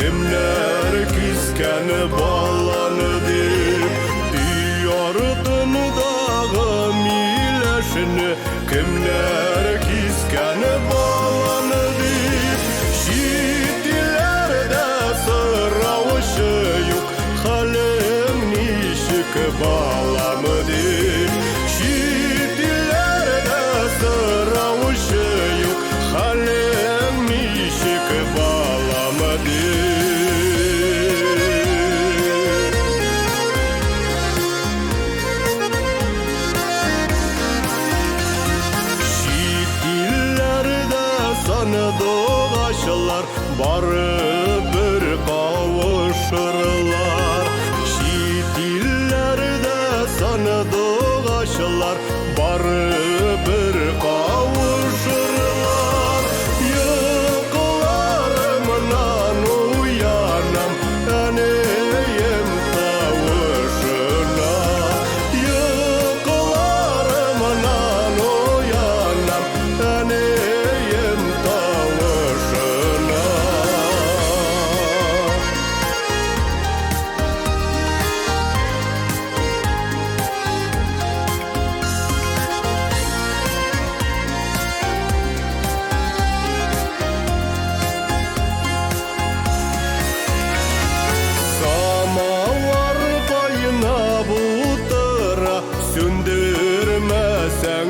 Kimler küsken bağlanı deyip diyardın dağı mileşini kimler küsken bağlanı deyip şiddilerde sıravuşı yok halim nişik bağlamı deyip şiddilerde sıravuşı yok halim nişik bağlamı deyip doğaşlar barı bir kavuşurlar şiitillerde sana doğaşlar barı bir kavuşurlar yıkılarımdan uyanam eneyim tavuşuna yıkılarımdan uyanam eneyim söndürmesen